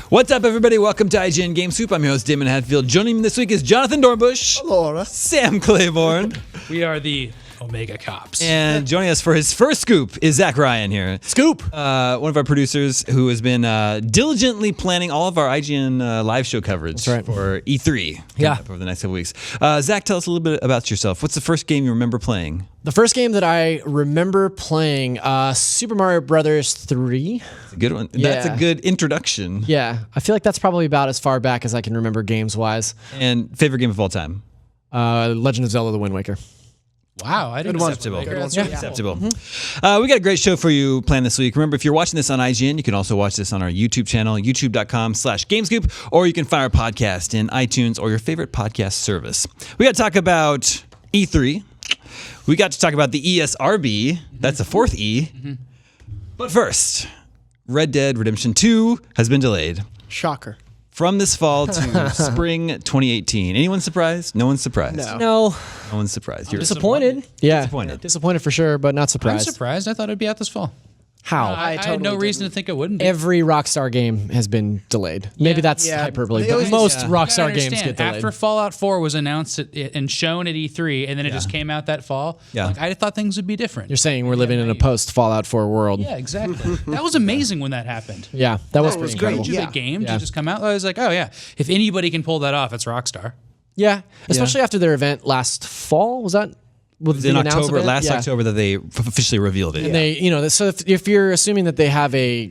What's up, everybody? Welcome to IGN Game Soup. I'm your host, Damon Hadfield. Joining me this week is Jonathan Dornbush. Hello. Sam Claiborne. We are the Omega Cops. And joining us for his first scoop is Zach Ryan here. Scoop. One of our producers who has been diligently planning all of our IGN live show coverage for E3 over the next couple weeks. Zach, tell us a little bit about yourself. What's the first game you remember playing? The first game that I remember playing, Super Mario Brothers 3. It's a good one. Yeah. That's a good introduction. Yeah, I feel like that's probably about as far back as I can remember games-wise. And favorite game of all time? Legend of Zelda: The Wind Waker. Wow, I didn't acceptable. Acceptable. Mm-hmm. We got a great show for you planned this week. Remember, if you're watching this on IGN, you can also watch this on our YouTube channel, youtube.com/Gamescoop, or you can find our podcast in iTunes or your favorite podcast service. We got to talk about E3. We got to talk about the ESRB. That's the fourth E. Mm-hmm. But first, Red Dead Redemption 2 has been delayed. Shocker. From this fall to spring 2018. Anyone surprised? No one's surprised. No. No one's surprised. You're disappointed. Yeah. Disappointed. Disappointed for sure, but not surprised. I'm surprised. I thought it'd be out this fall. How? I had no reason to think it wouldn't be. Every Rockstar game has been delayed. Maybe that's hyperbole, but most Rockstar games get delayed. After Fallout 4 was announced and shown at E3, and then it just came out that fall, I thought things would be different. You're saying we're living in a post-Fallout 4 world. Yeah, exactly. That was amazing when that happened. Yeah, that was pretty incredible. Such a big game to just come out. I was like, oh yeah, if anybody can pull that off, it's Rockstar. Yeah, especially after their event last fall. Was that? In October, last October, that they officially revealed it. And they, so if you're assuming that they have a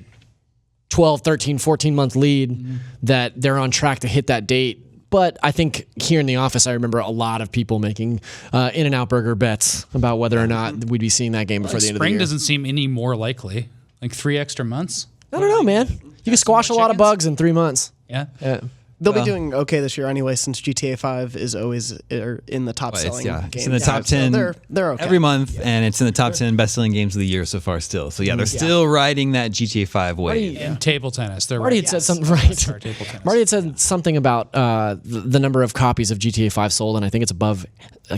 12, 13, 14-month lead, that they're on track to hit that date. But I think here in the office, I remember a lot of people making In-N-Out Burger bets about whether or not we'd be seeing that game before the end of the year. Spring doesn't seem any more likely. Like 3 extra months? I don't know, man. You can squash a lot of bugs in 3 months. Yeah. They'll be doing okay this year anyway, since GTA 5 is always in the top selling games. It's in the top 10 so they're okay. every month, and it's in the top 10 best-selling games of the year so far still. So they're still riding that GTA 5 wave. And table tennis. Marty had said something Marty had said something about the number of copies of GTA 5 sold, and I think it's above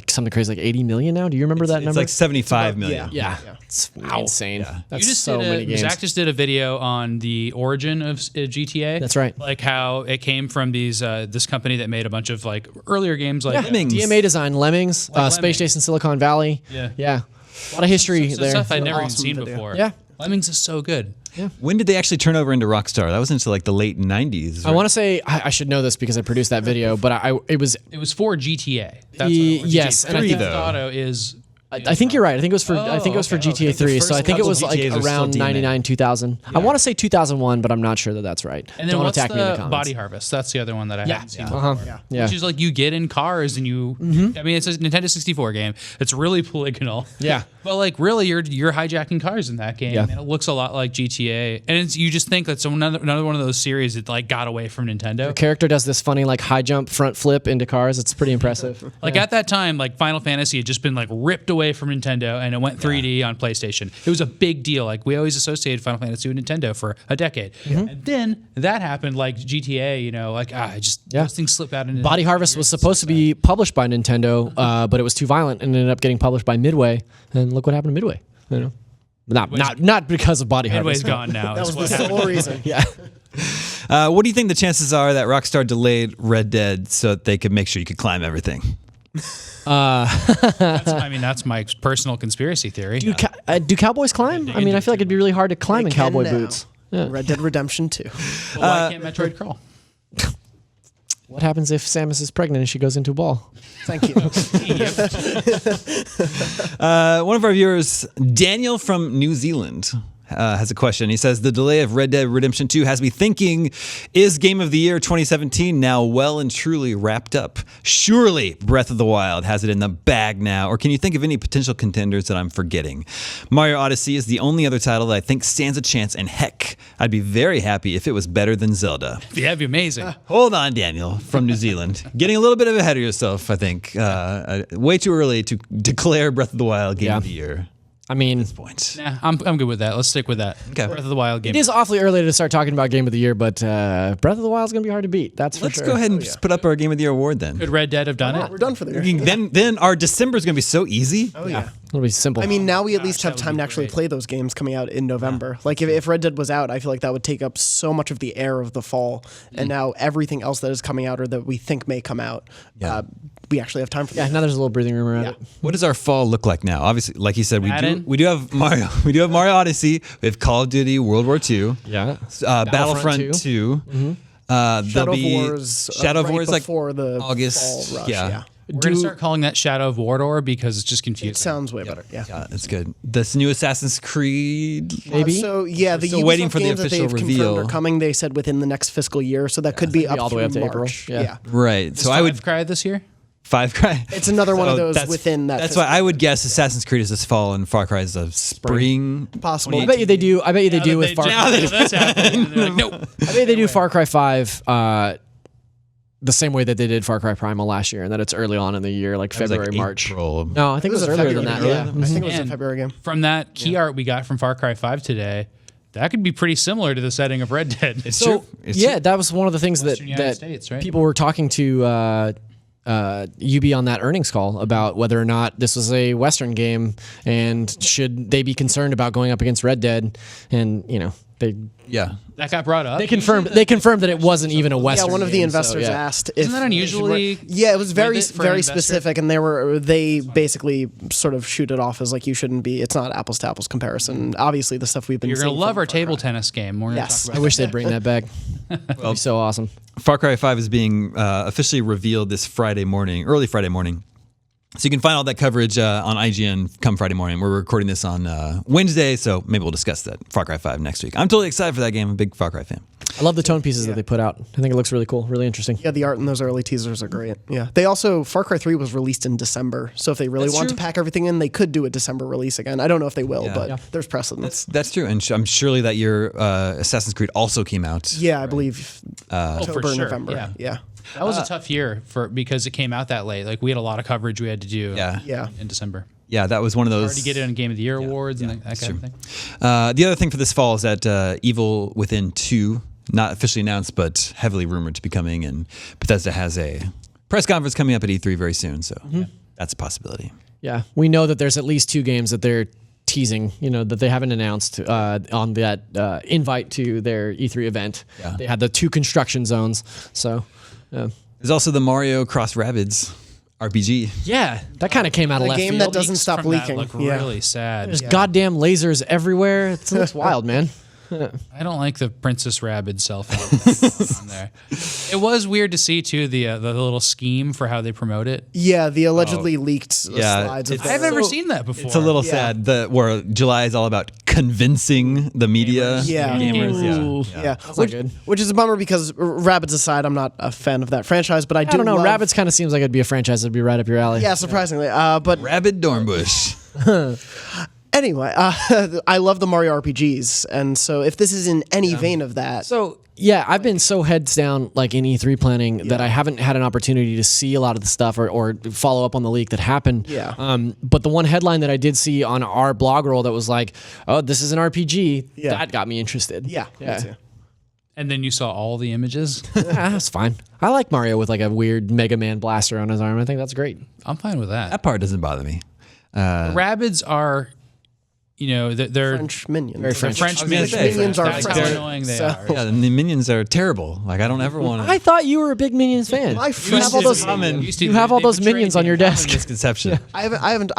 something crazy like 80 million now. Do you remember that number? It's like 75 million. Yeah. It's insane. Yeah. That's so many games. Zach just did a video on the origin of GTA. That's right. Like how it came from this company that made a bunch of like earlier games like Lemmings. DMA Design, Lemmings, Space Station Silicon Valley. Yeah. A lot of history there. Stuff I'd never even seen before. Yeah. Lemmings is so good. Yeah. When did they actually turn over into Rockstar? That was into like the late 90s. Right? I want to say I should know this because I produced that video, but it was for GTA. That's yes, and I think Auto is. I think you're right. I think it was for GTA 3. So I think it was like around 99, 2000. Yeah. I want to say 2001, but I'm not sure that that's right. And then Don't what's attack me in the comments. Body Harvest? That's the other one that I haven't seen before. Yeah. Which is like you get in cars and you. I mean, it's a Nintendo 64 game. It's really polygonal. Yeah. But like really, you're hijacking cars in that game, and it looks a lot like GTA. And you just think that's another one of those series that like got away from Nintendo. The character does this funny like high jump front flip into cars. It's pretty impressive. Like at that time, like Final Fantasy had just been like ripped away from Nintendo, and it went 3D on PlayStation. It was a big deal. Like we always associated Final Fantasy with Nintendo for a decade, and then that happened. Like GTA, those things slip out. Into Body Harvest was supposed to be published by Nintendo, but it was too violent and ended up getting published by Midway. And look what happened to Midway. You know, not because of Body Midway's Harvest. gone now. That was the sole reason. Yeah. What do you think the chances are that Rockstar delayed Red Dead so that they could make sure you could climb everything? That's my personal conspiracy theory. Do cowboys climb? I mean, I feel like it'd be really hard to climb in cowboy boots. Yeah. Red Dead Redemption 2. Well, why can't Metroid crawl? What happens if Samus is pregnant and she goes into a ball? Thank you. One of our viewers, Daniel from New Zealand, has a question. He says, the delay of Red Dead Redemption 2 has me thinking, is Game of the Year 2017 now well and truly wrapped up? Surely Breath of the Wild has it in the bag now, or can you think of any potential contenders that I'm forgetting? Mario Odyssey is the only other title that I think stands a chance, and heck, I'd be very happy if it was better than Zelda. Yeah, that'd be amazing. Hold on, Daniel from New Zealand. Getting a little bit ahead of yourself, I think. Way too early to declare Breath of the Wild Game of the Year. I mean, at this point. Nah, I'm good with that. Let's stick with that. Okay. Breath of the Wild game. It is awfully early to start talking about Game of the Year, but Breath of the Wild is going to be hard to beat. That's for sure. Let's go ahead and just put up our Game of the Year award then. Could Red Dead have done it? We're done for the year. Then our December is going to be so easy. Oh yeah. It'll be simple. I mean, now we at least that have would time be to actually great. play those games coming out in November. Like if Red Dead was out, I feel like that would take up so much of the air of the fall. And now everything else that is coming out or that we think may come out, we actually have time for yeah, that. now there's a little breathing room around Yeah. it. What does our fall look like now? Obviously, like you said, Madden? we do have Mario. We do have Mario Odyssey. We have Call of Duty World War II. Yeah. Battlefront 2. There'll Shadow of be Wars, Shadow of right Wars like before the August. fall rush. Yeah. We're going to start calling that Shadow of Mordor because it's just confusing. It sounds way better. Yeah. Yeah, that's good. This new Assassin's Creed. Maybe. So yeah, the still Ubisoft waiting for the games that official they've confirmed reveal. are coming. They said within the next fiscal year, so that could be up all the way up to through April. March. Yeah. Right. So I would Cry this year? Five Cry. It's another one of So those that's- within that. That's why I would guess Assassin's Creed is this fall and Far Cry is a spring. Possible. I bet you they do. I bet you they do with Far Cry. That's happening. And they're like, nope. I bet they do Far Cry 5 the same way that they did Far Cry Primal last year, and that it's early on in the year, like It was like February, March. April. No, I think it was a earlier than February that. game. Yeah. I think it was a And February game. From that key art we got from Far Cry 5 today, that could be pretty similar to the setting of Red Dead. It's So true. It's yeah, true. that was one of the things Western United that States, right? people were talking to UB on that earnings call about whether or not this was a Western game and should they be concerned about going up against Red Dead, and they Yeah. That got brought up. they confirmed that it wasn't even a Western. Yeah, one of the game, so, investors yeah. asked if Isn't that unusually Yeah, it was very with it for an very investor? specific, and they basically sort of shoot it off as like you shouldn't be. It's not apples to apples comparison. Obviously, the stuff we've been. You're going to seeing love from our Far Cry. table tennis game. We're gonna Yes. talk I about wish they'd bring that back. That'd be so awesome. Far Cry 5 is being officially revealed this Friday morning, early Friday morning. So you can find all that coverage on IGN come Friday morning. We're recording this on Wednesday, so maybe we'll discuss that Far Cry 5 next week. I'm totally excited for that game. I'm a big Far Cry fan. I love the tone pieces that they put out. I think it looks really cool, really interesting. Yeah, the art in those early teasers are great. Yeah, they also Far Cry 3 was released in December, so if they really want to pack everything in, they could do a December release again. I don't know if they will, but there's precedence. That's true, and I'm surely that your Assassin's Creed also came out. Yeah, I believe for October, sure. November. Yeah. That was a tough year because it came out that late. Like we had a lot of coverage we had to do Yeah. in December. Yeah, that was one of those. Hard to get it on Game of the Year awards and that kind of thing. The other thing for this fall is that Evil Within 2, not officially announced, but heavily rumored to be coming, and Bethesda has a press conference coming up at E3 very soon, so that's a possibility. Yeah, we know that there's at least 2 games that they're teasing, that they haven't announced on that invite to their E3 event. Yeah. They had the 2 construction zones, so There's also the Mario Cross Rabbids RPG. yeah, that kind of came out of The left game field. that doesn't Leaks stop from that leaking. look Yeah. really sad. There's goddamn lasers everywhere. It looks wild, man. I don't like the Princess Rabid cell phone on there. It was weird to see too the little scheme for how they promote it. Yeah, the allegedly leaked Yeah, slides. Of it's- I've their- never seen that before. It's a little sad where July is all about convincing the media. Yeah. Gamers. Yeah, not good. which is a bummer because Rabbids aside, I'm not a fan of that franchise, but I do I don't know. love- Rabbids kind of seems like it'd be a franchise that'd be right up your alley. Yeah, surprisingly. But Rabid Dornbush. anyway, I love the Mario RPGs, and so if this is in any vein of that, So yeah, I've been so heads down like in E3 planning that I haven't had an opportunity to see a lot of the stuff or follow up on the leak that happened. Yeah. But the one headline that I did see on our blog roll that was like, "Oh, this is an RPG," that got me interested. yeah, me too. And then you saw all the images. That's fine. I like Mario with like a weird Mega Man blaster on his arm. I think that's great. I'm fine with that. That part doesn't bother me. Rabbids are, they're French minions. Very French. French I was gonna minions. say, Minions are That's how French. annoying they So- are. Yeah, the minions are terrible. Like I don't ever want to. I thought you were a big Minions fan. My You friend, have all those. You have all those minions on your desk. Misconception. I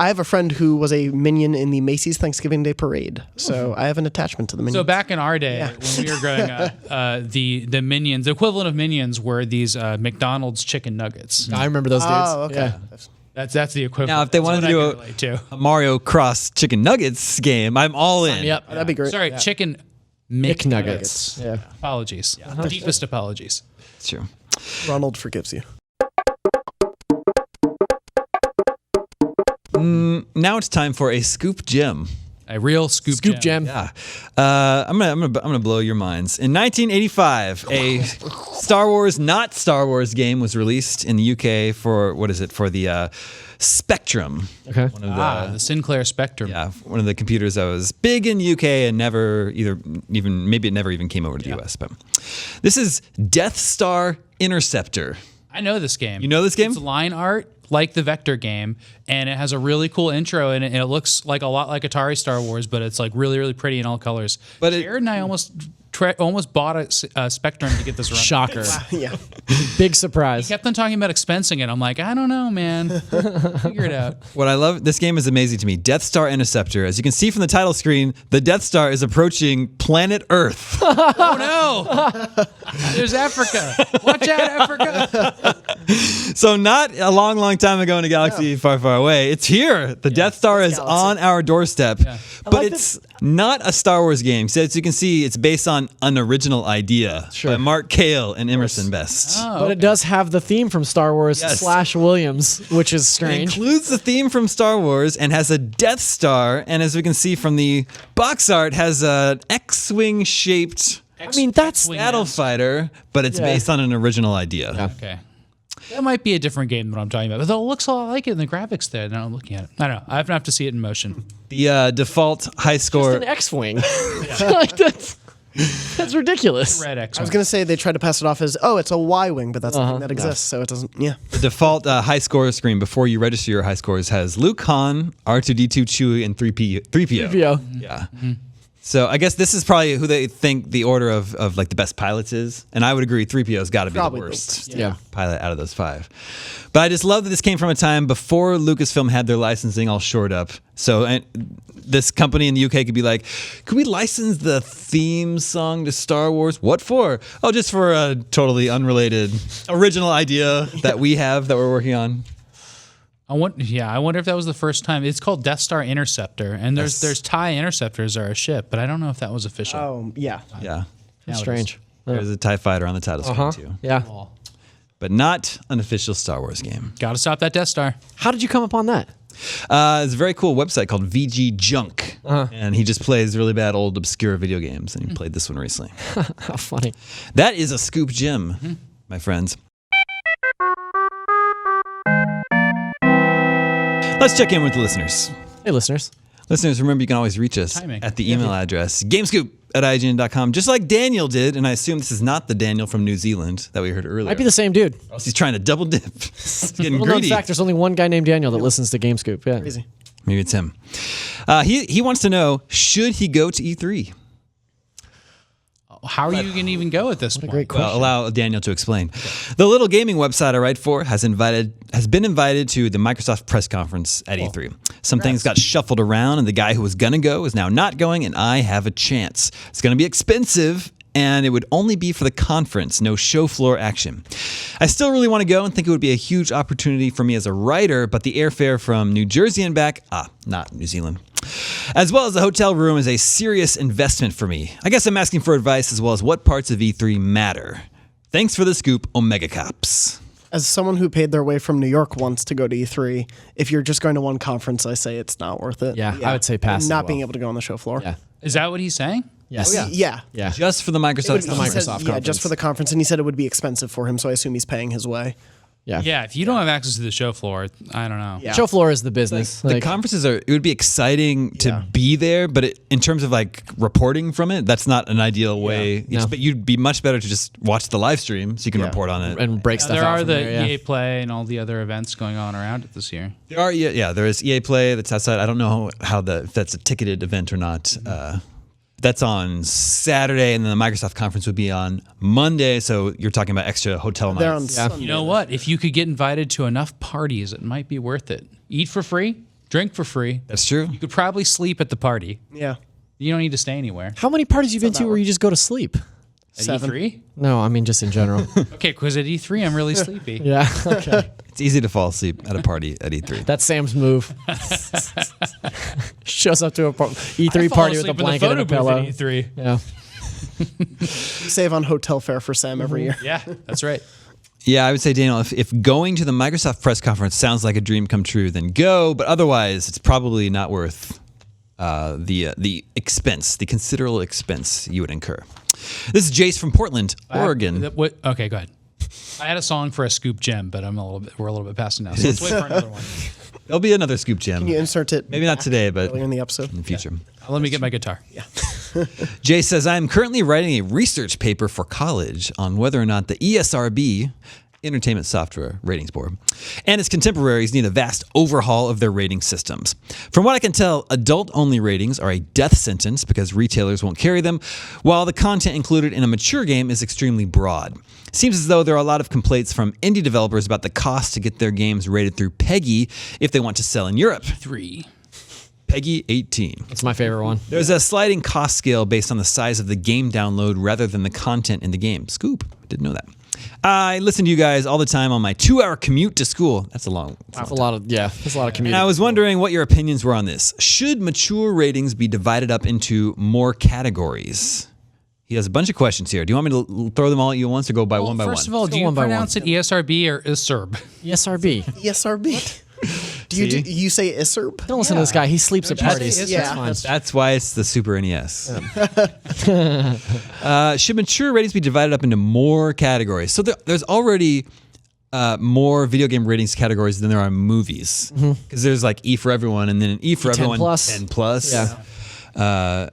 have a friend who was a minion in the Macy's Thanksgiving Day Parade, so I have an attachment to the minions. So back in our day, when we were growing up, the minions, the equivalent of minions, were these McDonald's chicken nuggets. I remember those dudes. Oh, okay. Yeah. That's the equivalent. Now, if they That's wanted what to do I can relate to. a Mario Cross Chicken Nuggets game, I'm all in. Yep. That'd be great. Sorry, chicken McNuggets. Yeah. Apologies. Deepest apologies. It's true. Ronald forgives you. Now it's time for a scoop gem. A real scoop Gem. Yeah, I'm gonna blow your minds. In 1985, a Star Wars, not Star Wars game was released in the UK for for the Spectrum. Okay. One of The Sinclair Spectrum. yeah, one of the computers that was big in the UK and never maybe it never even came over to the US. But this is Death Star Interceptor. I know this game. You know this game? It's line art. like the Vector game, and it has a really cool intro, and it looks like a lot like Atari Star Wars, but it's like really, really pretty in all colors. But Jared and I almost bought a Spectrum to get this running. Shocker. Yeah. Big surprise. Kept on talking about expensing it. I'm like, I don't know, man. Figure it out. What I love, this game is amazing to me. Death Star Interceptor. As you can see from the title screen, the Death Star is approaching planet Earth. Oh no! There's Africa. Watch out, Africa. So not a long, long time ago in a galaxy far, far away. It's here. The Death Star is on our doorstep. But like it's not a Star Wars game. So as you can see, it's based on an original idea by Mark Cale and Emerson Best. But it does have the theme from Star Wars / Williams, which is It strange. includes the theme from Star Wars and has a Death Star. And as we can see from the box art, has an X-wing shaped I mean, that's battle fighter, but it's based on an original idea. Okay. That might be a different game than what I'm talking about. Though it looks a lot like it in the graphics there. Now I'm looking at it. I don't know. I have to see it in motion. The default high score. an X-wing. Like that's ridiculous. Red X. I was going to say they tried to pass it off as, oh, it's a Y-wing, but that's the thing that exists, so it doesn't, The default high score screen before you register your high scores has Luke, Han, R2D2, Chewie, and 3PO. Yeah. So I guess this is probably who they think the order of like the best pilots is. And I would agree 3PO's got to be the Probably the worst worst, pilot out of those 5. But I just love that this came from a time before Lucasfilm had their licensing all shored up. So and this company in the UK could be like, could we license the theme song to Star Wars? What for? Oh, just for a totally unrelated original idea that we have that we're working on. I wonder if that was the first time. It's called Death Star Interceptor, and there's TIE Interceptors are a ship, but I don't know if that was official. Oh, yeah. Yeah. Strange. There's a TIE fighter on the title screen too. Yeah. But not an official Star Wars game. Got to stop that Death Star. How did you come upon that? It's a very cool website called VG Junk. And he just plays really bad old obscure video games, and he played this one recently. How funny. That is a scoop gem, my friends. Let's check in with the listeners. Hey, listeners. Listeners, remember you can always reach us at the email address, gamescoop@ign.com, just like Daniel did. And I assume this is not the Daniel from New Zealand that we heard earlier. Might be the same dude. Or else he's trying to double dip. He's getting Well, no, in greedy. fact, there's only one guy named Daniel that listens to GameScoop. Yeah. Crazy. Maybe it's him. He wants to know, should he go to E3? How are you going to even go at this point? Great question. Well, allow Daniel to explain. The little gaming website I write for has been invited to the Microsoft press conference at E3. Some things got shuffled around, and the guy who was going to go is now not going, and I have a chance. It's going to be expensive, and it would only be for the conference, no show floor action. I still really want to go and think it would be a huge opportunity for me as a writer, but the airfare from New Jersey and back, not New Zealand, as well as the hotel room, is a serious investment for me. I guess I'm asking for advice as well as what parts of E3 matter. Thanks for the scoop, Omega Cops. As someone who paid their way from New York once to go to E3, if you're just going to one conference, I say it's not worth it. Yeah, I would say pass as Not well. being able to go on the show floor. Yeah. Is that what he's saying? Yes. Yeah. Yeah. Just for the Microsoft He conference. said- yeah, just for the conference, and he said it would be expensive for him, so I assume he's paying his way. Yeah. Yeah, if you don't have access to the show floor, I don't know. Yeah. Show floor is the business. The conferences it would be exciting to be there, but in terms of like reporting from it, that's not an ideal way. No. But you'd be much better to just watch the live stream so you can report on it. and break stuff There out are from the there, yeah. EA Play and all the other events going on around it this year. There are, there is EA Play that's outside. I don't know if that's a ticketed event or not. That's on Saturday, and then the Microsoft conference would be on Monday. So you're talking about extra hotel They're on nights. Sunday. You know what? If you could get invited to enough parties, it might be worth it. Eat for free, drink for free. That's true. You could probably sleep at the party. Yeah. You don't need to stay anywhere. How many parties you been to where you just go to sleep? At 7. E3? No, I mean just in general. Okay, because at E3, I'm really sleepy. Yeah. Okay. It's easy to fall asleep at a party at E3. That's Sam's move. Shows up to a E3 I fall party with a asleep in the blanket and a photo booth pillow. at E3. Yeah. Save on hotel fare for Sam every year. Yeah, that's right. Yeah, I would say, Daniel, if going to the Microsoft press conference sounds like a dream come true, then go. But otherwise, it's probably not worth the expense, the considerable expense you would incur. This is Jace from Portland, Oregon. Okay, go ahead. I had a song for a scoop gem, but we're a little bit past it now. So let's wait for another one. There'll be another scoop gem. Can you insert it Maybe not today, but earlier in the episode? in the future. Let me get my guitar. Yeah. Jay says, I am currently writing a research paper for college on whether or not the ESRB Entertainment Software Ratings Board, and its contemporaries need a vast overhaul of their rating systems. From what I can tell, adult-only ratings are a death sentence because retailers won't carry them, while the content included in a mature game is extremely broad. Seems as though there are a lot of complaints from indie developers about the cost to get their games rated through PEGI if they want to sell in Europe. 3. PEGI 18. That's my favorite one. There's a sliding cost scale based on the size of the game download rather than the content in the game. Scoop. Didn't know that. I listen to you guys all the time on my 2-hour commute to school. That's a long. That's a lot of community. And I was wondering what your opinions were on this. Should mature ratings be divided up into more categories? He has a bunch of questions here. Do you want me to throw them all at you once or go by one by one? First of all, do you pronounce it ESRB or ESRB? ESRB. ESRB. Do you say ESRB? Don't listen to this guy. He sleeps at parties. Yeah. That's why it's the Super NES. Should mature ratings be divided up into more categories? So there's already more video game ratings categories than there are movies. Because there's like E for everyone, and then an E for everyone, 10 plus. Yeah.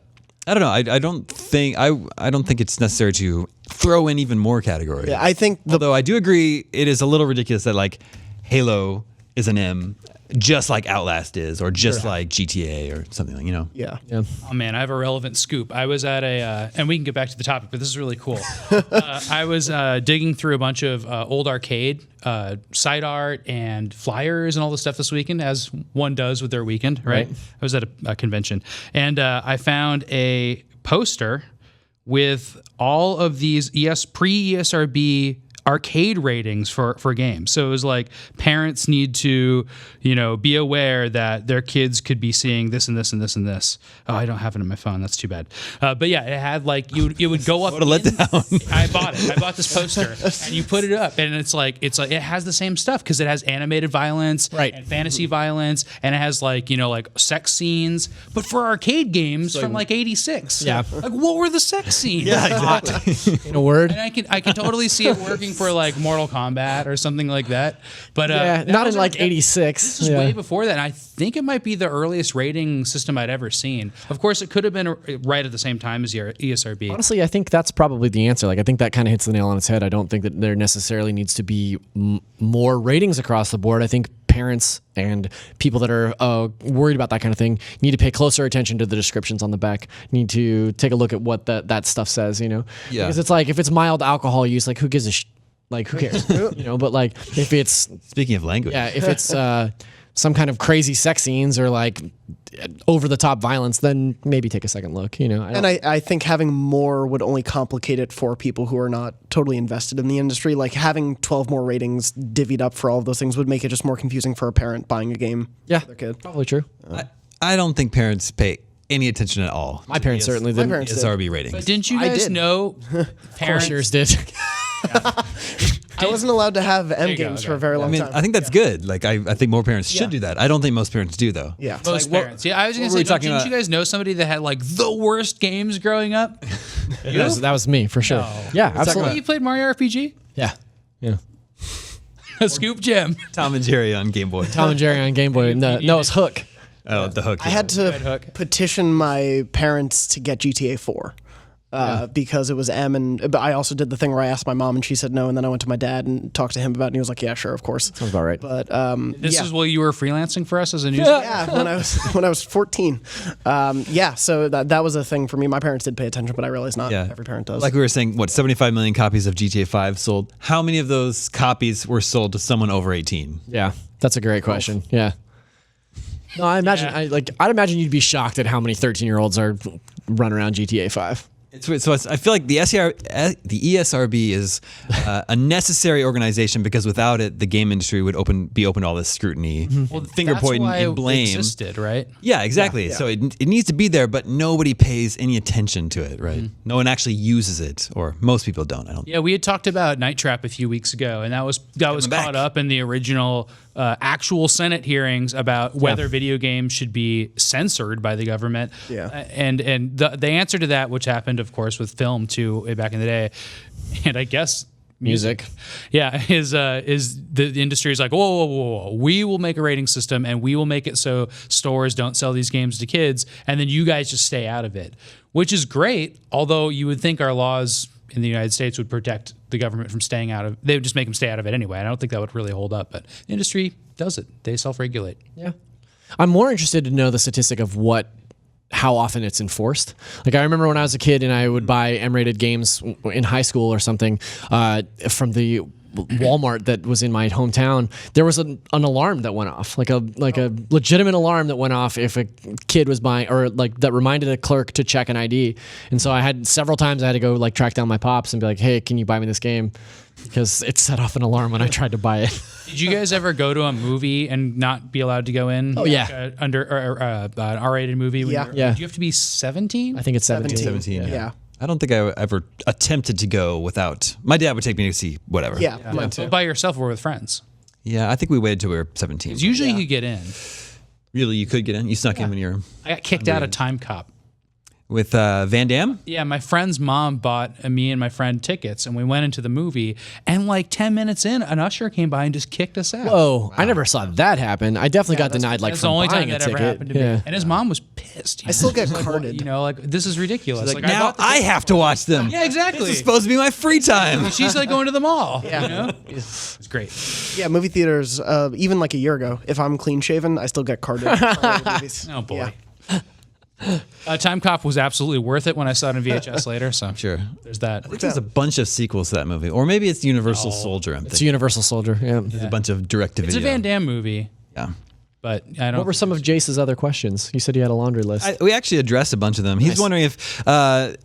I don't know. I don't think it's necessary to throw in even more categories. Yeah, I think although I do agree, it is a little ridiculous that like Halo is an M, just like Outlast is, or just like GTA or something like, Yeah. Oh man, I have a relevant scoop. I was at and we can get back to the topic, but this is really cool. I was digging through a bunch of old arcade site art and flyers and all this stuff this weekend, as one does with their weekend, right? I was at a convention, and I found a poster with all of these pre-ESRB arcade ratings for games. So it was like, parents need to, be aware that their kids could be seeing this and this and this and this. Oh, I don't have it on my phone. That's too bad. But yeah, it had like, it would go up. What a letdown. I bought it. I bought this poster, and you put it up, and it's like it has the same stuff because it has animated violence, and fantasy violence, and it has like sex scenes. But for arcade games from like '86, like what were the sex scenes? Yeah, exactly. In a word. And I can totally see it working for like Mortal Kombat or something like that. But not in like '86. This is way before that. And I think it might be the earliest rating system I'd ever seen. Of course, it could have been right at the same time as your ESRB. Honestly, I think that's probably the answer. Like, I think that kind of hits the nail on its head. I don't think that there necessarily needs to be more ratings across the board. I think parents and people that are worried about that kind of thing need to pay closer attention to the descriptions on the back. Need to take a look at what that stuff says. Yeah. Because it's like, if it's mild alcohol use, like, who gives a like, who cares? But like, if it's speaking of language, if it's some kind of crazy sex scenes or like over the top violence, then maybe take a second look. I think having more would only complicate it for people who are not totally invested in the industry. Like, having 12 more ratings divvied up for all of those things would make it just more confusing for a parent buying a game for their kid. Probably true. I don't think parents pay any attention at all. My parents certainly didn't. ESRB ratings. But didn't you guys know parents? Yours did. I wasn't allowed to have M games for a very long time. I think that's good. Like, I think more parents should do that. I don't think most parents do, though. Yeah. Most parents. I was going to say, didn't you guys know somebody that had like the worst games growing up? That was me, for sure. No. Yeah, absolutely. You played Mario RPG? Yeah. A scoop gem. Tom and Jerry on Game Boy. Tom and Jerry on Game Boy. No, it's Hook. Oh, the Hook. I had to petition my parents to get GTA 4. Because it was M, but I also did the thing where I asked my mom and she said no, and then I went to my dad and talked to him about it, and he was like, "Yeah, sure, of course." Sounds about right. But this is while you were freelancing for us as a news. Yeah, when I was 14. So that was a thing for me. My parents did pay attention, but I realized not every parent does. Like we were saying, 75 million copies of GTA 5 sold. How many of those copies were sold to someone over 18? Yeah, that's a great question. Yeah. No, I imagine I'd imagine you'd be shocked at how many 13-year-olds are running around GTA 5. So I feel like the ESRB is a necessary organization because without it, the game industry would be open to all this scrutiny, finger pointing, and blame. It existed, right? Yeah, exactly. Yeah. So it needs to be there, but nobody pays any attention to it, right? No one actually uses it, or most people don't. I don't. Yeah, we had talked about Night Trap a few weeks ago, and that was caught up in the original actual Senate hearings about whether video games should be censored by the government. Yeah. And the answer to that, which happened, of course, with film too, way back in the day, and I guess music. Yeah, is the industry is like, whoa, we will make a rating system and we will make it so stores don't sell these games to kids, and then you guys just stay out of it, which is great. Although you would think our laws in the United States would protect the government from staying out of. They would just make them stay out of it anyway. I don't think that would really hold up, but industry does it. They self-regulate. Yeah. I'm more interested to know the statistic of how often it's enforced. Like I remember when I was a kid and I would buy M-rated games in high school or something from the Walmart that was in my hometown. There was an alarm that went off, like a legitimate alarm that went off if a kid was buying, or like that reminded a clerk to check an ID. And so I had several times I had to go like track down my pops and be like, "Hey, can you buy me this game?" Because it set off an alarm when I tried to buy it. Did you guys ever go to a movie and not be allowed to go in? Oh, yeah. Under an R-rated movie? Yeah. Do you have to be 17? I think it's 17. 17. Yeah. I don't think I ever attempted to go without. My dad would take me to see whatever. Yeah, mine too. But by yourself or with friends? Yeah, I think we waited till we were 17. Because usually you could get in. Really, you could get in. You snuck in when you were I got kicked out of Time Cop. with Van Damme. Yeah, my friend's mom bought me and my friend tickets, and we went into the movie. And like 10 minutes in, an usher came by and just kicked us out. Whoa, I never saw that happen. I definitely got denied like That's from the only buying time a that ever ticket. happened to me. And his mom was pissed. I still get She's like, carded. like, this is ridiculous. Like, I now bought the I have to watch them. Yeah, exactly. This is supposed to be my free time. She's like going to the mall. Yeah. You know? It's great. Yeah, movie theaters, even like a year ago, if I'm clean shaven, I still get carded. Movies. Oh, boy. Yeah. Time Cop was absolutely worth it when I saw it in VHS later. So Sure. there's that. I think there's a bunch of sequels to that movie. Or maybe it's Universal Soldier. I'm It's thinking. Universal Soldier. Yeah. There's a bunch of direct-to-video. It's a Van Damme movie, Yeah. but I don't. What were some of Jace's other questions? You said he had a laundry list. We actually addressed a bunch of them. He's wondering if Time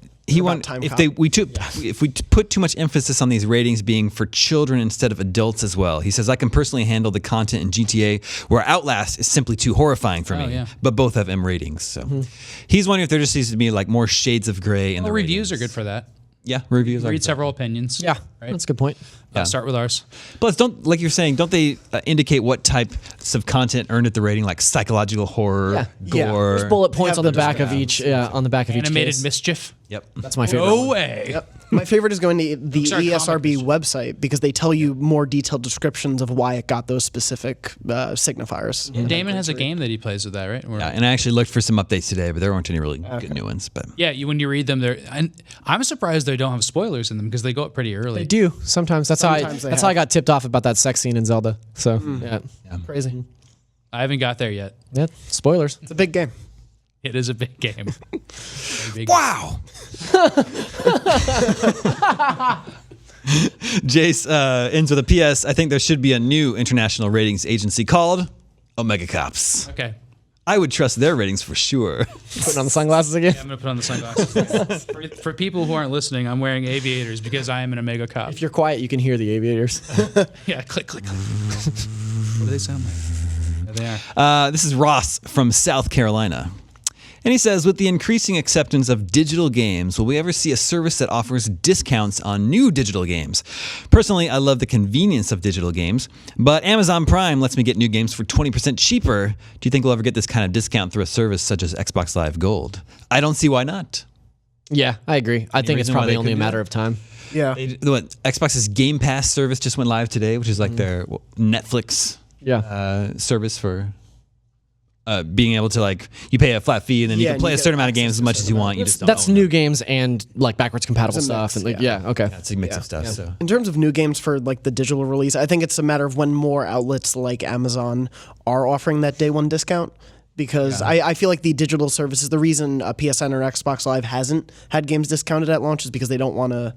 Cop? if we put too much emphasis on these ratings being for children instead of adults as well. He says, I can personally handle the content in GTA where Outlast is simply too horrifying for me, yeah. but both have M ratings. So he's wondering if there just needs to be like more shades of gray in the reviews ratings. are good for that. Yeah, reviews are Read good. several opinions. yeah, Right. that's a good point. I'll start with ours. Plus, like you're saying, don't they indicate what types of content earned at the rating, like psychological horror, Yeah. Yeah. gore? There's bullet points have on the the back of each. Yeah, on the back of each Animated case. mischief. Yep. That's my favorite. No one. way. Yep. My favorite is going to the Sorry, ESRB comic website because they tell you more detailed descriptions of why it got those specific signifiers. Damon has a game that he plays with that, right? Or- Yeah, and I actually looked for some updates today, but there weren't any really good new ones. But Yeah, when you read them, and I'm surprised they don't have spoilers in them because they go up pretty early. They do sometimes. That's how Sometimes they how I have. got tipped off about that sex scene in Zelda. So yeah, crazy. I haven't got there yet. Yeah, spoilers. It's a big game. It is a big game. Very big. wow. Jace ends with a PS. I think there should be a new international ratings agency called Omega Cops. Okay. I would trust their ratings for sure. Putting on the sunglasses again. I'm going to put on the sunglasses. for people who aren't listening, I'm wearing aviators because I am an Omega Cop. If you're quiet, you can hear the aviators. Yeah, click, click, click. What do they sound like? There they are. This is Ross from South Carolina. And he says, with the increasing acceptance of digital games, will we ever see a service that offers discounts on new digital games? Personally, I love the convenience of digital games, but Amazon Prime lets me get new games for 20% cheaper. Do you think we'll ever get this kind of discount through a service such as Xbox Live Gold? I don't see why not. Yeah, I agree. I think it's reason why probably they only a couldn't do matter that? of time. Yeah. Xbox's Game Pass service just went live today, which is like their Netflix Yeah. service for being able to, like, you pay a flat fee and then you Yeah, can and play you a get certain amount of access games as to a much as you certain want. You just don't That's own new them. games and like backwards compatible It's a stuff. mix, And yeah. okay. It's a mix of stuff. So. In terms of new games for like the digital release, I think it's a matter of when more outlets like Amazon are offering that day one discount. Because I feel like the digital services, the reason PSN or Xbox Live hasn't had games discounted at launch is because they don't want to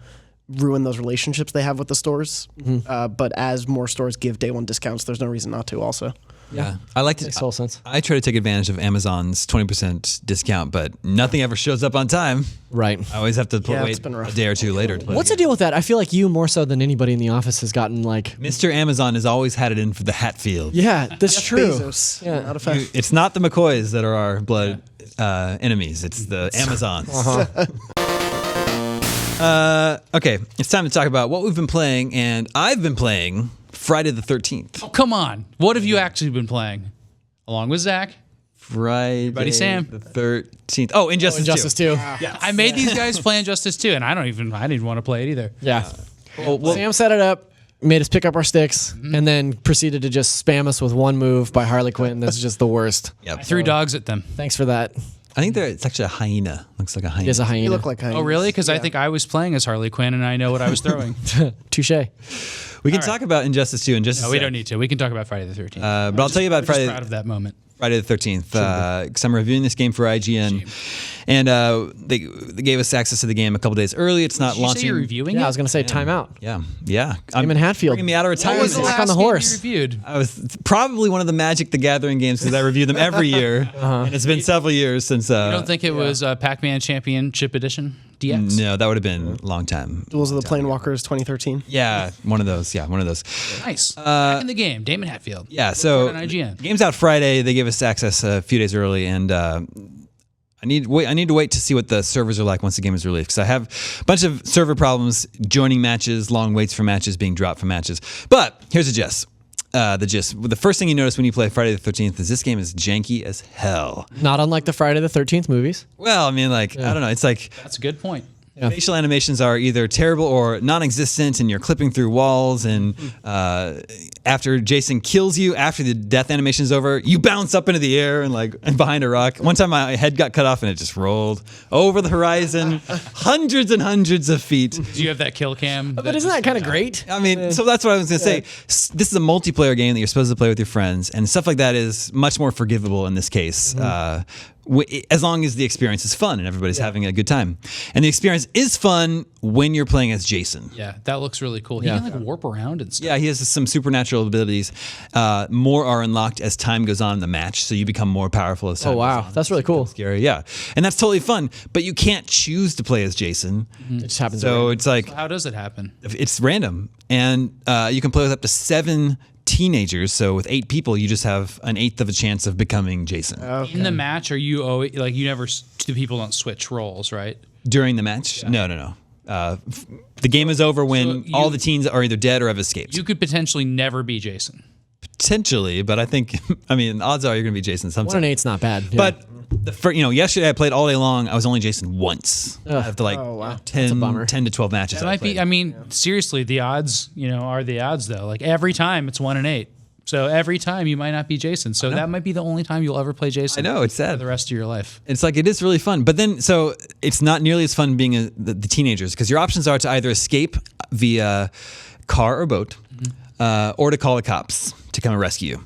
ruin those relationships they have with the stores. But as more stores give day one discounts, there's no reason not to also. Yeah, I like to. Makes total sense. I try to take advantage of Amazon's 20% discount, but nothing ever shows up on time. Right. I always have to Yeah, it's wait been a rough. day or two later. To play What's the the deal with that? I feel like you more so than anybody in the office has gotten like. game. Mr. Amazon has always had it in for the Hatfield. Yeah, that's true. Bezos, Yeah. not a fan. It's not the McCoys that are our blood enemies. It's the Amazons. Okay, it's time to talk about what we've been playing, and I've been playing Friday the 13th. Oh, come on. What have you actually been playing? Along with Zach? Friday Buddy Sam. the 13th. Oh, Injustice, Injustice 2. I made these guys play Injustice 2, and I didn't want to play it either. Yeah. Well, Sam set it up, made us pick up our sticks, and then proceeded to just spam us with one move by Harley Quinn. That's just the worst. Yep. I threw dogs at them. Thanks for that. I think it's actually a hyena. Looks like a hyena. He is a hyena. You look like a Oh, really? Because I think I was playing as Harley Quinn and I know what I was throwing. Touche. We can talk about Injustice 2 in just a No, we sec. don't need to. We can talk about Friday the 13th. But I'll tell you about I'm just Friday. proud of that moment. Friday the 13th, because I'm reviewing this game for IGN, and they gave us access to the game a couple days early. It's not Did you say launching. you're reviewing Yeah, it? I was gonna say timeout. Yeah. Him in Hatfield. Bringing me out of What retirement. was the Back last on the game horse. you reviewed? I was probably one of the Magic the Gathering games because I review them every year, and it's been several years since. I don't think it was Pac-Man Championship Edition DX. No, that would have been a long time. Duels of the Planewalkers 2013. Yeah, one of those. Yeah, one of those. Nice. Back in the game, Damon Hatfield. Yeah, so on IGN. game's out Friday. They gave us access a few days early, and I need to wait to see what the servers are like once the game is released because I have a bunch of server problems joining matches, long waits for matches, being dropped from matches. But here's the gist. The first thing you notice when you play Friday the 13th is this game is janky as hell. Not unlike the Friday the 13th movies. Well, I mean, I don't know. It's like That's a good point. facial animations are either terrible or non-existent, and you're clipping through walls. And after Jason kills you, after the death animation is over, you bounce up into the air and behind a rock. One time my head got cut off and it just rolled over the horizon, hundreds and hundreds of feet. Do you have that kill cam? But isn't that kind of great? I mean, so that's what I was going to say. This is a multiplayer game that you're supposed to play with your friends, and stuff like that is much more forgivable in this case. As long as the experience is fun and everybody's having a good time. And the experience is fun when you're playing as Jason. Yeah, that looks really cool. He can warp around and stuff. Yeah, he has some supernatural abilities. More are unlocked as time goes on in the match, so you become more powerful as time Oh wow, goes on. that's really cool. Scary, yeah. And that's totally fun, but you can't choose to play as Jason. It just happens. So it's like, How does it happen? it's random. And you can play with up to 7 teenagers. So with 8 people, you just have an eighth of a chance of becoming Jason. In the match, are you always, like you never? The people don't switch roles, right? During the match? No. The game is over when So all the teens are either dead or have escaped. You could potentially never be Jason. Potentially, but I think, odds are you're going to be Jason sometime. 1 and 8's not bad. Yeah. But yesterday I played all day long. I was only Jason once. After 10 to 12 matches. That might be. I mean, seriously, the odds, are the odds though. Like every time it's 1 and 8. So every time you might not be Jason. So that might be the only time you'll ever play Jason. I know, it's for sad. the rest of your life. It's like, it is really fun. But then, so it's not nearly as fun being the teenagers because your options are to either escape via car or boat or to call the cops to come and rescue you.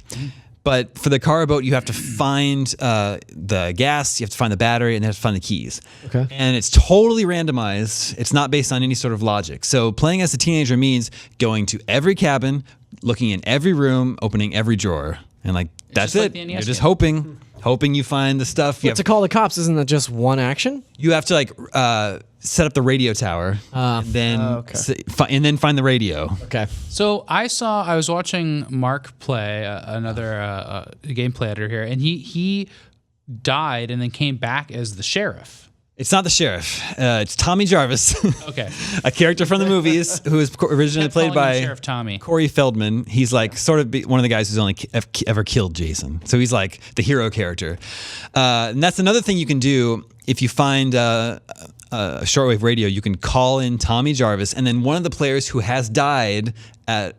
But for the car or boat, you have to find the gas, you have to find the battery, and you have to find the keys. Okay. And it's totally randomized. It's not based on any sort of logic. So playing as a teenager means going to every cabin, looking in every room, opening every drawer. And that's just like it. the NES You're just game. hoping you find the stuff. But to call the cops, isn't that just one action? You have to set up the radio tower and then and then find the radio. Okay. So I was watching Mark play another gameplay editor here, and he died and then came back as the sheriff. It's not the sheriff. It's Tommy Jarvis. Okay. A character from the movies who was originally Kept played calling him by Sheriff Tommy. Corey Feldman. He's one of the guys who's only ever killed Jason. So he's like the hero character. And that's another thing you can do if you find shortwave radio. You can call in Tommy Jarvis, and then one of the players who has died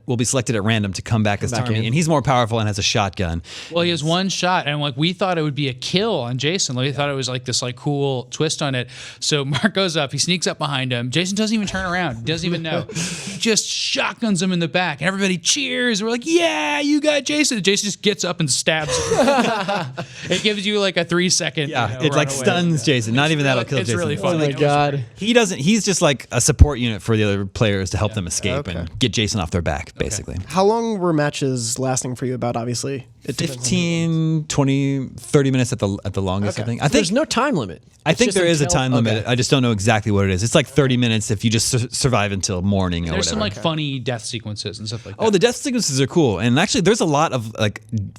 will be selected at random to come back as Tommy. in. And he's more powerful and has a shotgun. Well, he has one shot, and we thought it would be a kill on Jason. We thought it was this cool twist on it. So Mark goes up, he sneaks up behind him. Jason doesn't even turn around. He doesn't even know. He just shotguns him in the back, and everybody cheers. We're like, "Yeah, you got Jason!" Jason just gets up and stabs him. It gives you a 3-second. Yeah, it stuns Jason. Not even that'll kill It's Jason. really Oh fun. my god. He doesn't. He's just like a support unit for the other players to help them escape and get Jason off their back, basically. How long were matches lasting for you? About obviously, it depends on 15, 20, 30 minutes at the longest. Okay. I think. There's no time limit. I It's think just there is a until- time limit. okay. I just don't know exactly what it is. It's like 30 minutes if you just survive until morning or There's whatever. some funny death sequences and stuff like that. Oh, the death sequences are cool. And actually, there's a lot of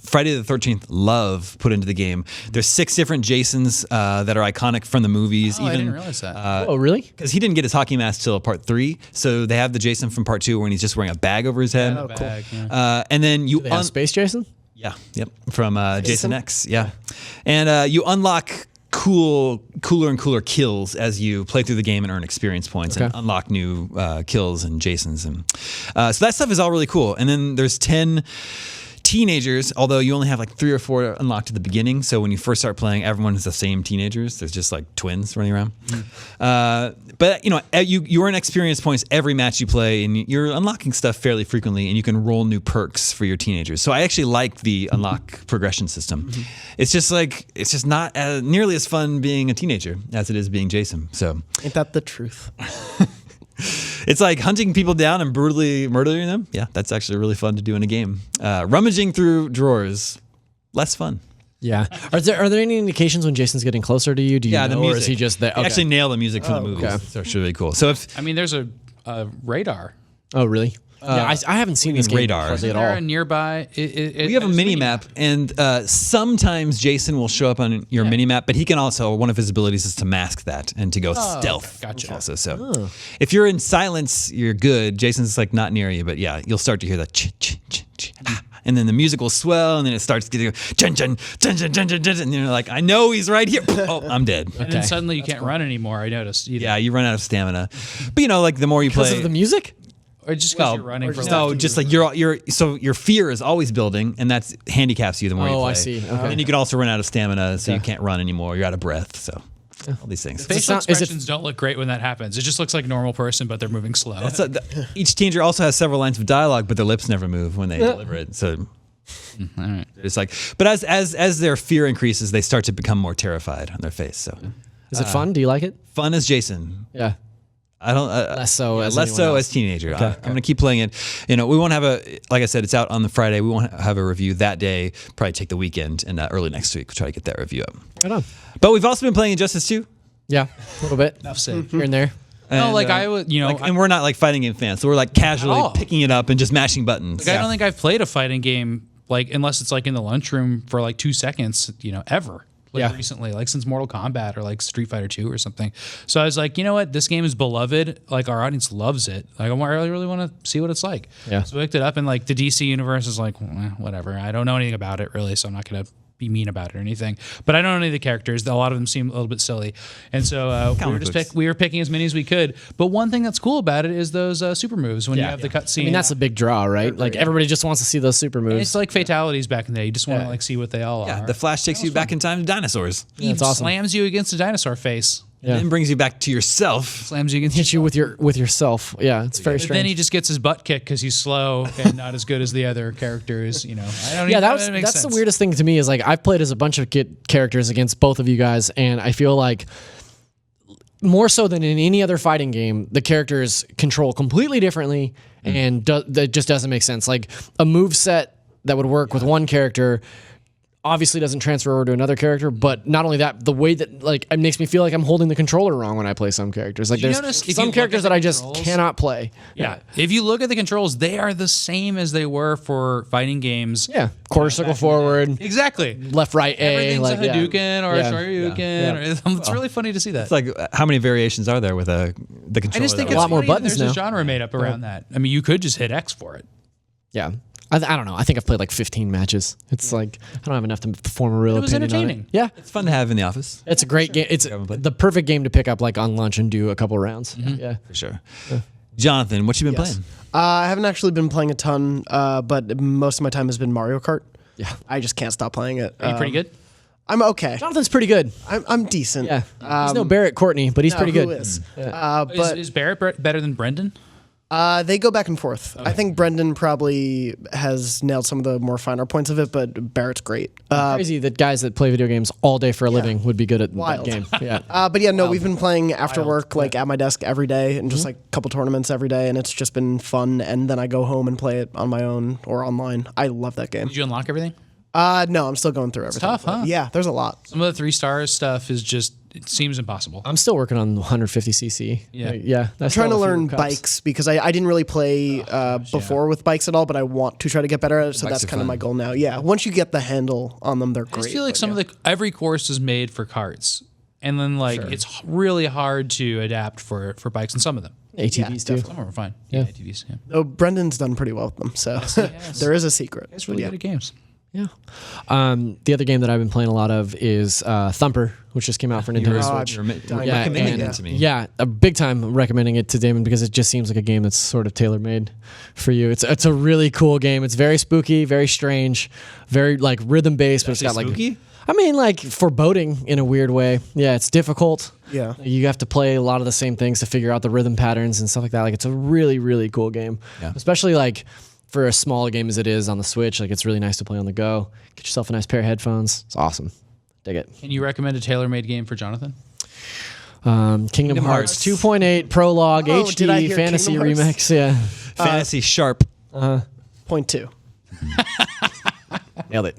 Friday the 13th love put into the game. There's 6 different Jasons that are iconic from the movies. I didn't realize that. Oh really? Because he didn't get his hockey mask till part 3. So they have the Jason from part 2 when he's just wearing a bag over his head. Bag, yeah. And then you They have Space Jason? Yeah, yep, from Jason X, yeah. And you unlock cooler and cooler kills as you play through the game and earn experience points and unlock new kills and Jasons. And so that stuff is all really cool. And then there's 10 teenagers, although you only have like 3 or 4 unlocked at the beginning. So when you first start playing, everyone is the same teenagers. There's just like twins running around. But you earn experience points every match you play, and you're unlocking stuff fairly frequently, and you can roll new perks for your teenagers. So I actually like the unlock progression system. It's just not nearly as fun being a teenager as it is being Jason. So Ain't that the truth? it's like hunting people down and brutally murdering them. Yeah, that's actually really fun to do in a game. Rummaging through drawers, less fun. Yeah. Are there any indications when Jason's getting closer to you? Do you know, The music. or is he just there? They actually nail the music for the movies. okay. So it's really cool. So if I mean, there's a radar. Oh, really? Yeah, I haven't seen this game radar. hardly at There all. a nearby. we have a mini map, and sometimes Jason will show up on your mini map, but he can also, one of his abilities is to mask that and to go stealth. okay. Gotcha. Also, so if you're in silence, you're good. Jason's like not near you, but yeah, you'll start to hear that and then the music will swell, and then it starts getting chun chun chun chun chun chun, and you're like, I know he's right here. Oh, I'm dead. And then suddenly you can't run anymore. I noticed. Either. Yeah, you run out of stamina, but like the more you Because play, of the music? Or just because you're running for no, just like so your fear is always building, and that's handicaps you the more you play. Oh, I see. Okay. And you can also run out of stamina, so you can't run anymore. You're out of breath. So all these things. Facial is it- expressions don't look great when that happens. It just looks like a normal person, but they're moving slow. So each teenager also has several lines of dialogue, but their lips never move when they deliver it. So All right. it's like, but as their fear increases, they start to become more terrified on their face. So Is it fun? Do you like it? fun as Jason. Yeah. I don't Less so as less anyone so else. as teenager. I'm gonna keep playing it. We won't have like I said, it's out on the Friday. We won't have a review that day. Probably take the weekend and early next week. We'll try to get that review up. Right on. But we've also been playing Injustice 2. Yeah. A little bit. Enough said. Here and there. No, like And, I would, and we're not like fighting game fans, so we're like casually all. picking it up and just mashing buttons. I don't think I've played a fighting game like unless it's like in the lunchroom for like 2 seconds, ever. Like recently, like since Mortal Kombat or like Street Fighter 2 or something. So I was like, you know what? This game is beloved. Like our audience loves it. Like I really want to see what it's like. Yeah. So I picked it up and like the DC universe is like, whatever. I don't know anything about it really, so I'm not going to be mean about it or anything. But I don't know any of the characters. A lot of them seem a little bit silly. And so we were picking as many as we could. But one thing that's cool about it is those super moves when you have the cutscene. I mean, that's a big draw, right? Like everybody just wants to see those super moves. It's like fatalities back in the day. You just want to like see what they all Yeah, are. the Flash takes you back in time to dinosaurs. He That's awesome. slams you against a dinosaur face. Yeah. And then brings you back to yourself. Slams you against Hit you with yourself. Yeah, it's very But strange. then he just gets his butt kicked because he's slow and not as good as the other characters. I don't yeah, even know that's if that makes the sense. weirdest thing to me is like I've played as a bunch of characters against both of you guys, and I feel like more so than in any other fighting game, the characters control completely differently, and that just doesn't make sense. Like a move set that would work with one character obviously doesn't transfer over to another character, but not only that, the way that like it makes me feel like I'm holding the controller wrong when I play some characters. Like you there's notice if you some look characters at that the I just controls- cannot play. Yeah. If you look at the controls, they are the same as they were for fighting games. Yeah. Quarter circle forward, Exactly. left, right, A. Everything's Like, a yeah. Hadouken or a Yeah. Shoryuken. Yeah. It's really funny to see that. It's like how many variations are there with the controller? I just think that it's lot more funny that buttons there's now. a genre made up around that. I mean, you could just hit X for it. Yeah. I don't know. I think I've played like 15 matches. It's like I don't have enough to form a real It was opinion on entertaining. it. Yeah. It's fun to have in the office. It's a great game. It's the perfect game to pick up like on lunch and do a couple rounds. Yeah. For sure. Jonathan, what you been playing? I haven't actually been playing a ton, but most of my time has been Mario Kart. Yeah. I just can't stop playing it. Are you pretty good? I'm okay. Jonathan's pretty good. I'm decent. Yeah. He's no Barrett Courtney, but he's pretty good. Who is? Is, is Barrett better than Brendan? They go back and forth. I think Brendan probably has nailed some of the more finer points of it, but Barrett's great. Crazy that guys that play video games all day for a living would be good at Wild. that game. Yeah. But yeah, no, we've been playing after work, like at my desk every day, and just like a couple tournaments every day, and it's just been fun. And then I go home and play it on my own or online. I love that game. Did you unlock everything? No, I'm still going through everything. tough, huh? Yeah, there's a lot. Some of the 3 stars stuff is just, it seems impossible. I'm still working on 150cc. Yeah. Yeah. I'm trying to learn bikes because I didn't really play before with bikes at all, but I want to try to get better at it. So Bikes that's are kind of fun. my goal now. Yeah, once you get the handle on them, they're I great. just feel like but some yeah. of the, every course is made for karts. And then like, it's really hard to adapt for bikes and some of them. ATVs too. Some of them are fine. Yeah, ATVs. Yeah. Oh, Brendan's done pretty well with them, so there is a secret. It's really Yeah. good at games. Yeah. The other game that I've been playing a lot of is Thumper, which just came out for Nintendo Switch. You're recommending it to me. Yeah, a big time recommending it to Damon because it just seems like a game that's sort of tailor made for you. It's a really cool game. It's very spooky, very strange, very like rhythm based, but it's got spooky? like. I mean, like foreboding in a weird way. Yeah, it's difficult. Yeah. You have to play a lot of the same things to figure out the rhythm patterns and stuff like that. Like, it's a really, really cool game. Yeah. Especially like for a small game as it is on the Switch. Like, it's really nice to play on the go. Get yourself a nice pair of headphones. It's awesome. Dig it. Can you recommend a tailor-made game for Jonathan? Kingdom Hearts 2.8 Prologue did I HD hear Fantasy Kingdom Hearts? Remix. Yeah. Fantasy Sharp. Point 2. Nailed it.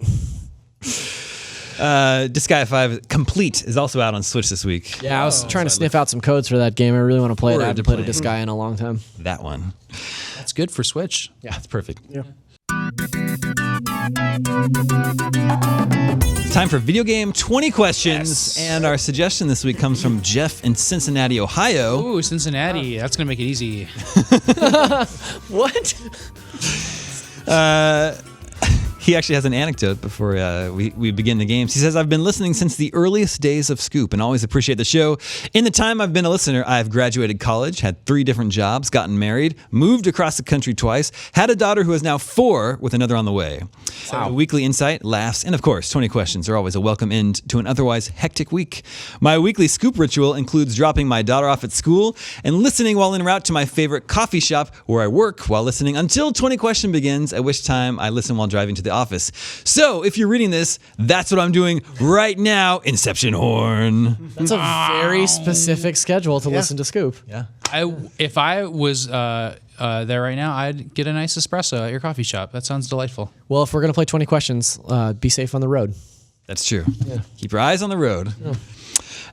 Disgaea 5 Complete is also out on Switch this week. Yeah, I was trying to sniff out some codes for that game. I really want to play it. I haven't played a Disgaea in a long time. That one. That's good for Switch. Yeah, it's perfect. Yeah. It's time for video game 20 questions. Yes. And our suggestion this week comes from Jeff in Cincinnati, Ohio. Ooh, Cincinnati. That's going to make it easy. What? He actually has an anecdote before we begin the games. He says, I've been listening since the earliest days of Scoop and always appreciate the show. In the time I've been a listener, I've graduated college, had 3 different jobs, gotten married, moved across the country twice, had a daughter who is now 4 with another on the way. Wow. Weekly insight, laughs, and of course, 20 questions are always a welcome end to an otherwise hectic week. My weekly Scoop ritual includes dropping my daughter off at school and listening while en route to my favorite coffee shop where I work while listening until 20 question begins, at which time I listen while driving to the office. So if you're reading this, that's what I'm doing right now. Inception horn. That's a very specific schedule to listen to Scoop. Yeah. If I was there right now, I'd get a nice espresso at your coffee shop. That sounds delightful. Well, if we're going to play 20 questions, be safe on the road. That's true. Yeah. Keep your eyes on the road.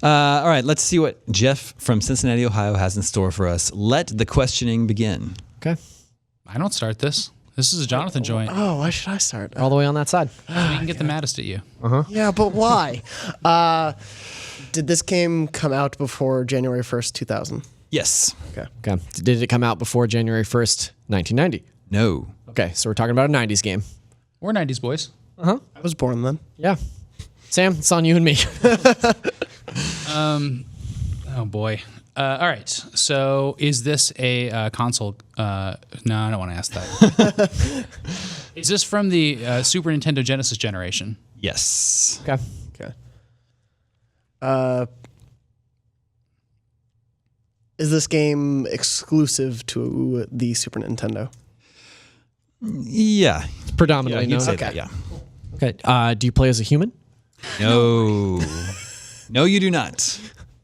All right, let's see what Jeff from Cincinnati, Ohio has in store for us. Let the questioning begin. Okay. I don't start this. This is a Jonathan joint. Oh, why should I start? All the way on that side. So we can get the maddest at you. Yeah, but why? Did this game come out before January 1st, 2000? Yes. Okay. Okay. Did it come out before January 1st, 1990? No. Okay, so we're talking about a 90s game. We're 90s boys. I was born then. Yeah. Sam, it's on you and me. Oh boy. All right. So is this a console? No, I don't want to ask that. Is this from the Super Nintendo Genesis generation? Yes. Okay. Okay. Is this game exclusive to the Super Nintendo? Yeah. It's predominantly You'd known. say Okay. that, yeah. Okay. Do you play as a human? No. No, you do not.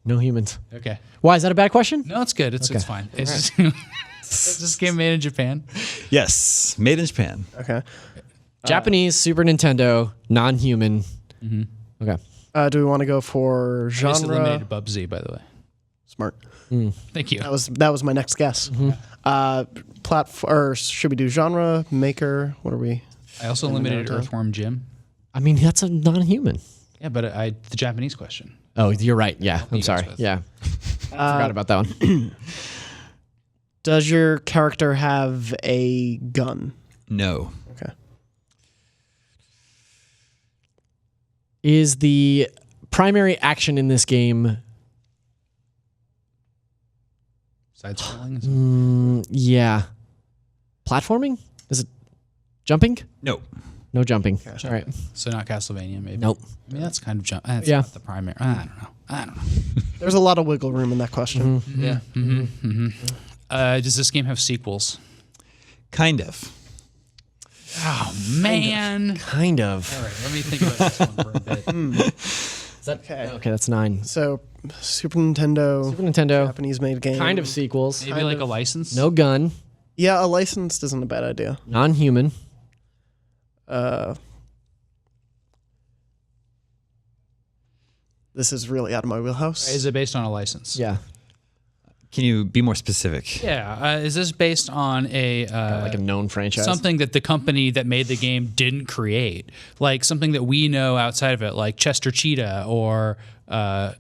No humans. Okay. Why? Is that a bad question? No, it's good. It's fine. It's just, is this game made in Japan? Yes. Made in Japan. Okay. Japanese, Super Nintendo, non-human. Okay. Do we want to go for I just genre? eliminated Bubsy, by the way. Smart. Thank you. That was my next guess. Platform, or should we do genre, maker? What are we? I also eliminated Earthworm Jim. I mean, that's a non-human. Yeah, but the Japanese question. Oh, you're right. Yeah. I'm you sorry. guys with. Yeah. Forgot about that one. Does your character have a gun? No. Okay. Is the primary action in this game Side-scrolling? yeah. Platforming? Is it jumping? No. No jumping. All right. So not Castlevania, maybe. Nope. I mean, that's kind of jump. That's Yeah. not the primary. I don't know. There's a lot of wiggle room in that question. Yeah. Does this game have sequels? Kind of. Oh man. Kind of. All right, let me think about this one for a bit. Is that, Okay. Okay, that's 9. So, Super Nintendo, Super Nintendo. Japanese-made game. Kind of sequels. Maybe like a license. No gun. Yeah, a licensed isn't a bad idea. Non-human. This is really out of my wheelhouse. Is it based on a license? Yeah. Can you be more specific? Yeah. Is this based on a Like a known franchise. something that the company that made the game didn't create, like something that we know outside of it, like Chester Cheetah or Disney's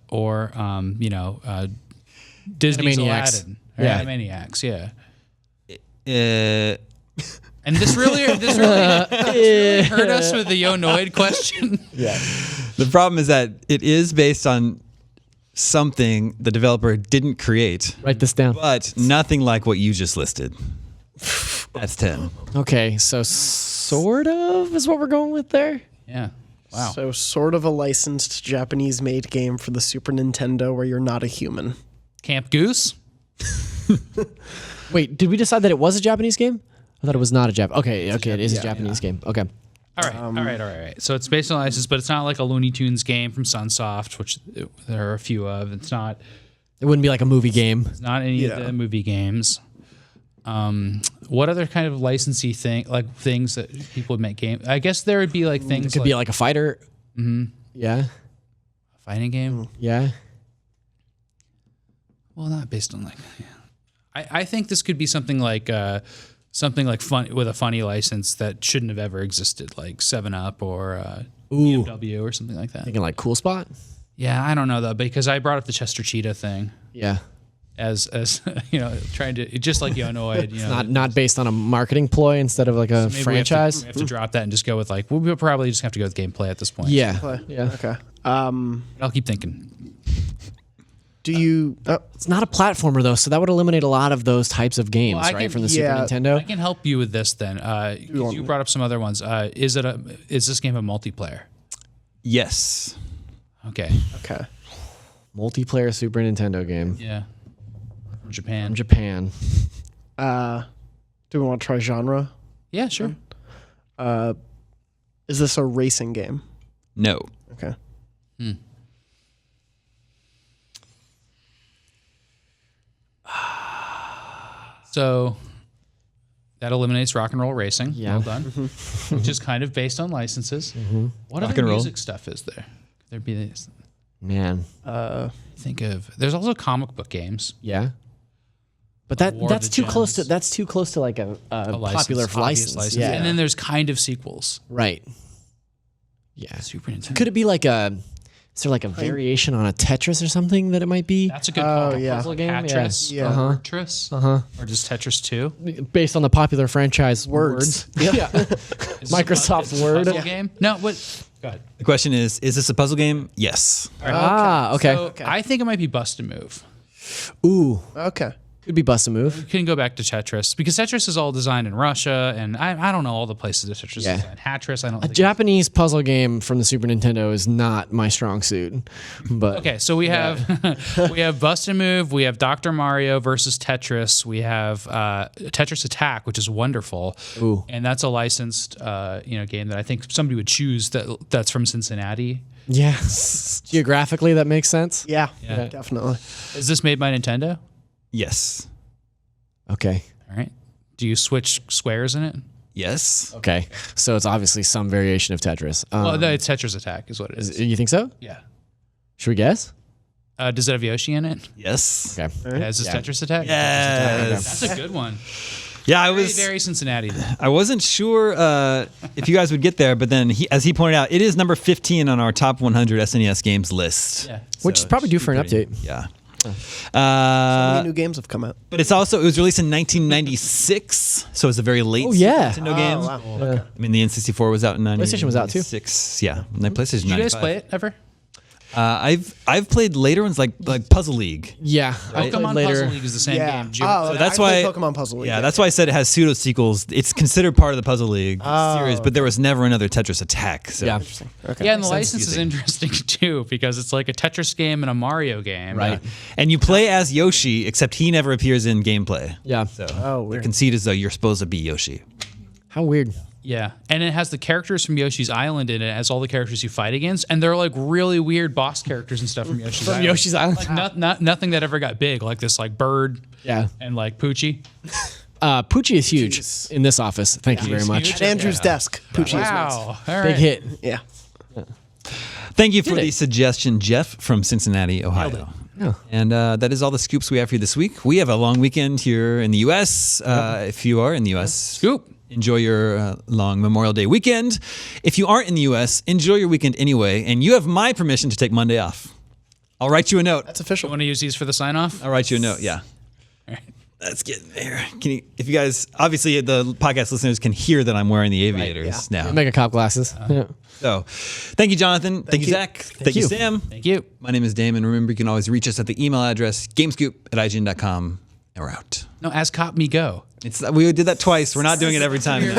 Animaniacs. Aladdin. Or Yeah. Animaniacs. Yeah. And this really hurt us with the Yonoid question. The problem is that it is based on something the developer didn't create, Write this down. but nothing like what you just listed. That's 10. Okay, so sort of is what we're going with there. Yeah. Wow. So sort of a licensed Japanese-made game for the Super Nintendo where you're not a human. Camp Goose? Wait, did we decide that it was a Japanese game? I thought it was not a Jap. Okay, it is a Japanese game. Okay. All right. So it's based on license, but it's not like a Looney Tunes game from Sunsoft, which there are a few of. It's not It wouldn't be like a movie game. any of the movie games. What other kind of licensee things that people would make games? I guess there would be like things It could be like a fighter. Mm-hmm. Yeah. a fighting game. Yeah. Well, not based on I think this could be something like fun with a funny license that shouldn't have ever existed, like 7-Up or BMW or something like that. Thinking like Cool Spot. Yeah, I don't know though, because I brought up the Chester Cheetah thing Yeah. as trying to just like Yonoid. Not based on a marketing ploy instead of like a maybe franchise. We have to drop that and just go with we'll probably just have to go with gameplay at this point. Yeah. Yeah. Okay. I'll keep thinking. Do you? It's not a platformer though, so that would eliminate a lot of those types of games, Well, I right? can- From the yeah, Super Nintendo. I can help you with this then. 'Cause you brought up some other ones. Is this game a multiplayer? Yes. Okay. Okay. Multiplayer Super Nintendo game. Yeah. From Japan. From Japan. Do we want to try genre? Yeah, sure. Is this a racing game? No. Okay. So that eliminates rock and roll racing. Yeah. Well done. Which is kind of based on licenses. What Rock other and roll. music stuff is there? There'd be this. Man. There's also comic book games. Yeah. But War of that's the too close to Gems. like a License, popular obvious license. Yeah. And then there's kind of sequels. Right. Yeah. Super Nintendo. Could it be like is there like a variation on a Tetris or something that it might be? That's a good call. yeah. Puzzle game? Tetris. Yeah. Uh-huh. Tetris. Or just Tetris 2. Based on the popular franchise Words. Yeah. Microsoft Word. Puzzle game? No, what? Go ahead. The question is this a puzzle game? Yes. Okay. So I think it might be Bust a Move. Ooh. Okay. Could be Bust a Move. You can go back to Tetris because Tetris is all designed in Russia, and I don't know all the places that Tetris is designed. Hatris, I don't think. Japanese puzzle game from the Super Nintendo is not my strong suit. But Okay, so we have we have Bust a Move, we have Dr. Mario versus Tetris, we have Tetris Attack, which is wonderful, and that's a licensed game that I think somebody would choose that's from Cincinnati. yes. Geographically that makes sense. Yeah. Definitely. Is this made by Nintendo? Yes. Okay. All right. Do you switch squares in it? Yes. Okay. So it's obviously some variation of Tetris. Well, no, it's Tetris Attack is what it is. You think so? Yeah. Should we guess? Does it have Yoshi in it? Yes. Okay. It has this Tetris Attack? Yes. That's a good one. Yeah, I Very, was. very Cincinnati. I wasn't sure if you guys would get there, but then as he pointed out, it is number 15 on our top 100 SNES games list. Yeah. Which is probably due for an update. Yeah. How many new games have come out? But it was released in 1996, so it's a very late Nintendo game. Wow. I mean, the N64 was out in 96. PlayStation was out too. Yeah, and then PlayStation. Did you guys 95. play it ever? I've played later ones like Puzzle League. Yeah. I played Pokemon later. Puzzle League is the same Yeah. game. Oh, that's I played why- Pokemon Puzzle League. Yeah, that's why I said it has pseudo sequels. It's considered part of the Puzzle League series, but there was never another Tetris Attack. So. Yeah. Okay. Yeah, and the license is interesting too because it's like a Tetris game and a Mario game. Right. And you play as Yoshi, except he never appears in gameplay. Yeah. So Oh, the weird. conceit is though you're supposed to be Yoshi. How weird. Yeah, and it has the characters from Yoshi's Island in it. It has all the characters you fight against, and they're like really weird boss characters and stuff from Yoshi's Island. Yoshi's Island. Like nothing that ever got big, like this like bird. Yeah. And like Poochie. Poochie is huge in this office. Thank you very He's much. huge. At Andrew's desk. Poochie is nice. Wow. All right. Big hit. Yeah. Thank you for Did the it. suggestion, Jeff from Cincinnati, Ohio. Yeah. And that is all the scoops we have for you this week. We have a long weekend here in the U.S. If you are in the U.S., Scoop. enjoy your long Memorial Day weekend. If you aren't in the U.S., enjoy your weekend anyway. And you have my permission to take Monday off. I'll write you a note. That's You official. want to use these for the sign off? I'll write you a note, yeah. Let's get there. If you guys, obviously the podcast listeners can hear that I'm wearing the aviators now. Mega Cop glasses. Yeah. So, thank you, Jonathan. Thank you, Zach. Thank you, Sam. Thank you. My name is Damon. Remember, you can always reach us at the email address gamescoop@ign.com. And we're out. No, as cop me go. We did that twice. We're not doing it every time.